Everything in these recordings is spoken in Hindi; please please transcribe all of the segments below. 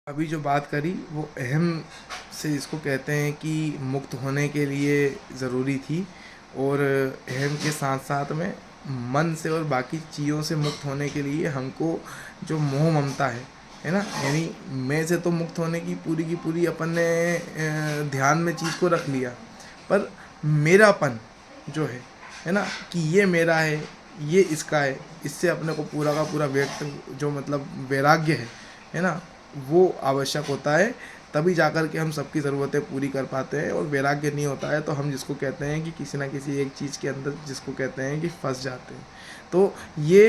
अभी जो बात करी वो अहम से इसको कहते हैं कि मुक्त होने के लिए ज़रूरी थी, और अहम के साथ साथ में मन से और बाकी चीज़ों से मुक्त होने के लिए हमको जो मोह ममता है ना, यानी मैं से तो मुक्त होने की पूरी अपन ने ध्यान में चीज़ को रख लिया, पर मेरापन जो है ना, कि ये मेरा है, ये इसका है, इससे अपने को पूरा का पूरा व्यक्त जो मतलब वैराग्य है ना, वो आवश्यक होता है। तभी जाकर के हम सबकी ज़रूरतें पूरी कर पाते हैं। और वैराग्य नहीं होता है तो हम जिसको कहते हैं कि किसी ना किसी एक चीज़ के अंदर जिसको कहते हैं कि फंस जाते हैं। तो ये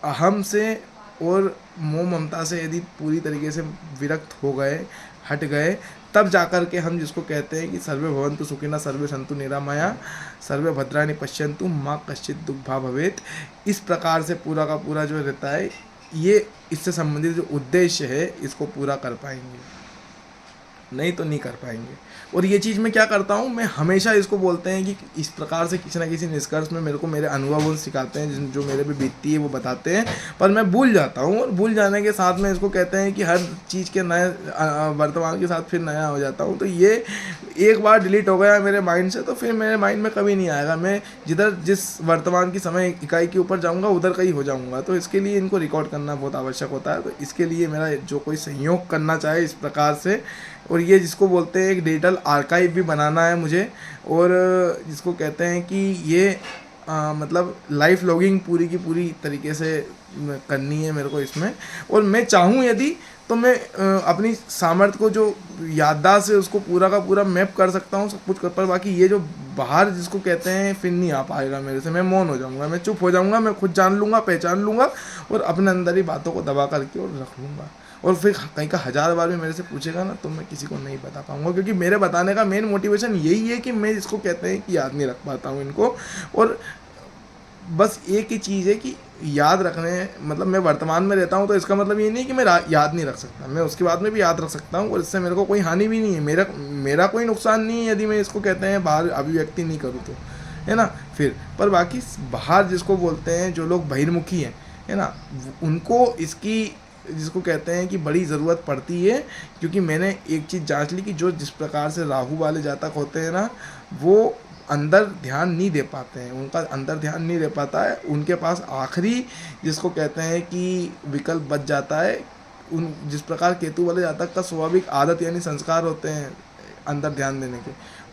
अहम से और मोह ममता से यदि पूरी तरीके से विरक्त हो गए, हट गए, तब जाकर के हम जिसको कहते हैं कि सर्वे भवन्तु सुखिनः सर्वे सन्तु निरामया सर्वे भद्राणि पश्यन्तु माँ कश्चित दुख भाग भवेत्। इस प्रकार से पूरा का पूरा जो रहता है, ये इससे संबंधित जो उद्देश्य है इसको पूरा कर पाएंगे, नहीं तो नहीं कर पाएंगे। और ये चीज़ मैं क्या करता हूँ, मैं हमेशा इसको बोलते हैं कि इस प्रकार से किसी ना किसी निष्कर्ष में मेरे को मेरे अनुभव सिखाते हैं, जो मेरे पे बीतती है वो बताते हैं, पर मैं भूल जाता हूँ। और भूल जाने के साथ में इसको कहते हैं कि हर चीज़ के नए वर्तमान के साथ फिर नया हो जाता हूँ। तो ये एक बार डिलीट हो गया मेरे माइंड से तो फिर मेरे माइंड में कभी नहीं आएगा। मैं जिस वर्तमान की समय इकाई के ऊपर जाऊँगा उधर का ही हो जाऊँगा। तो इसके लिए इनको रिकॉर्ड करना बहुत आवश्यक होता है। तो इसके लिए मेरा जो कोई सहयोग करना चाहे इस प्रकार से, और ये जिसको बोलते हैं एक डिजिटल आर्काइव भी बनाना है मुझे, और जिसको कहते हैं कि ये मतलब लाइफ लॉगिंग पूरी की पूरी तरीके से करनी है मेरे को इसमें। और मैं चाहूँ यदि तो मैं अपनी सामर्थ्य को जो याददाश्त है उसको पूरा का पूरा मैप कर सकता हूँ सब कुछ कर, पर बाकी ये जो बाहर जिसको कहते हैं फिर नहीं आ पाएगा मेरे से। मैं मौन हो जाऊँगा, मैं चुप हो जाऊँगा, मैं खुद जान लूँगा, पहचान लूँगा और अपने अंदर ही बातों को दबा करके और रख लूँगा। और फिर कहीं का 1000 बार भी मेरे से पूछेगा ना तो मैं किसी को नहीं बता पाऊँगा, क्योंकि मेरे बताने का मेन मोटिवेशन यही है कि मैं जिसको कहते हैं कि याद नहीं रख पाता हूँ इनको। और बस एक ही चीज़ है कि याद रखने, मतलब मैं वर्तमान में रहता हूँ तो इसका मतलब ये नहीं कि मैं याद नहीं रख सकता, मैं उसके बाद में भी याद रख सकता हूँ। और इससे मेरे को कोई हानि भी नहीं है, मेरा कोई नुकसान नहीं है यदि मैं इसको कहते हैं बाहर अभिव्यक्ति नहीं करूँ तो, है ना। फिर पर बाकी बाहर जिसको बोलते हैं जो लोग बहिर्मुखी हैं, है ना, उनको इसकी जिसको कहते हैं कि बड़ी ज़रूरत पड़ती है। क्योंकि मैंने एक चीज़ जांच ली कि जो जिस प्रकार से राहु वाले जातक होते हैं ना, वो अंदर ध्यान नहीं दे पाते हैं, उनका अंदर ध्यान नहीं दे पाता है, उनके पास आखिरी जिसको कहते हैं कि विकल्प बच जाता है। उन जिस प्रकार केतु वाले जातक का स्वाभाविक आदत यानी संस्कार होते हैं अंदर ध्यान देने के,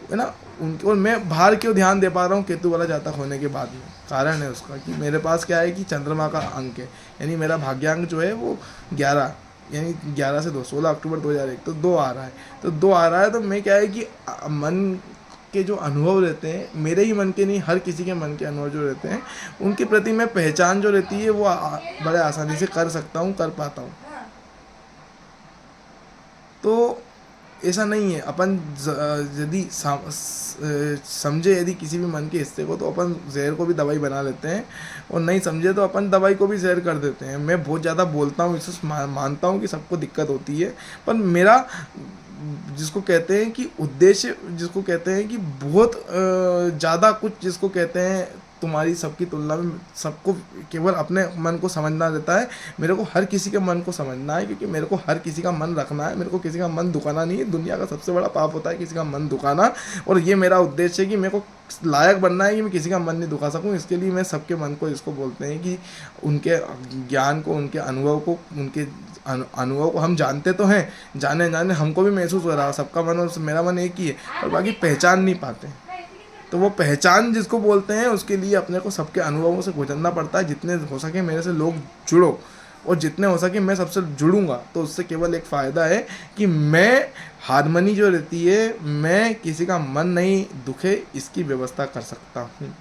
है ना, उनके। और मैं बाहर क्यों ध्यान दे पा रहा हूँ केतु वाला जातक होने के बाद में, कारण है उसका कि मेरे पास क्या है कि चंद्रमा का अंक है, यानी मेरा भाग्यांक जो है वो 11, यानी 11 से 2, 16 अक्टूबर 2001, तो 2 आ रहा है। तो 2 आ रहा है तो मैं क्या है कि मन के जो अनुभव रहते हैं, मेरे ही मन के नहीं हर किसी के मन के अनुभव जो रहते हैं, उनके प्रति मैं पहचान जो रहती है वो बड़े आसानी से कर सकता हूँ, कर पाता हूँ। तो ऐसा नहीं है, अपन यदि समझे यदि किसी भी मन के हिस्से को तो अपन जहर को भी दवाई बना लेते हैं, और नहीं समझे तो अपन दवाई को भी जहर कर देते हैं। मैं बहुत ज़्यादा बोलता हूँ, इसे मानता हूँ कि सबको दिक्कत होती है, पर मेरा जिसको कहते हैं कि उद्देश्य, जिसको कहते हैं कि बहुत ज़्यादा कुछ जिसको कहते हैं तुम्हारी सबकी तुलना में सबको केवल अपने मन को समझना रहता है। मेरे को हर किसी के मन को समझना है, क्योंकि मेरे को हर किसी का मन रखना है, मेरे को किसी का मन दुखाना नहीं है। दुनिया का सबसे बड़ा पाप होता है किसी का मन दुखाना, और ये मेरा उद्देश्य है कि मेरे को लायक बनना है कि मैं किसी का मन नहीं दुखा सकूं। इसके लिए मैं सबके मन को, इसको बोलते हैं कि उनके ज्ञान को, उनके अनुभव को, उनके अनुभव को हम जानते तो हैं, जाने हमको भी महसूस हो रहा है सबका मन और मेरा मन एक ही है, और बाकी पहचान नहीं पाते। तो वो पहचान जिसको बोलते हैं उसके लिए अपने को सबके अनुभवों से गुजरना पड़ता है। जितने हो सके मेरे से लोग जुड़ो, और जितने हो सके मैं सबसे जुड़ूंगा, तो उससे केवल एक फ़ायदा है कि मैं हारमोनी जो रहती है, मैं किसी का मन नहीं दुखे इसकी व्यवस्था कर सकता हूँ।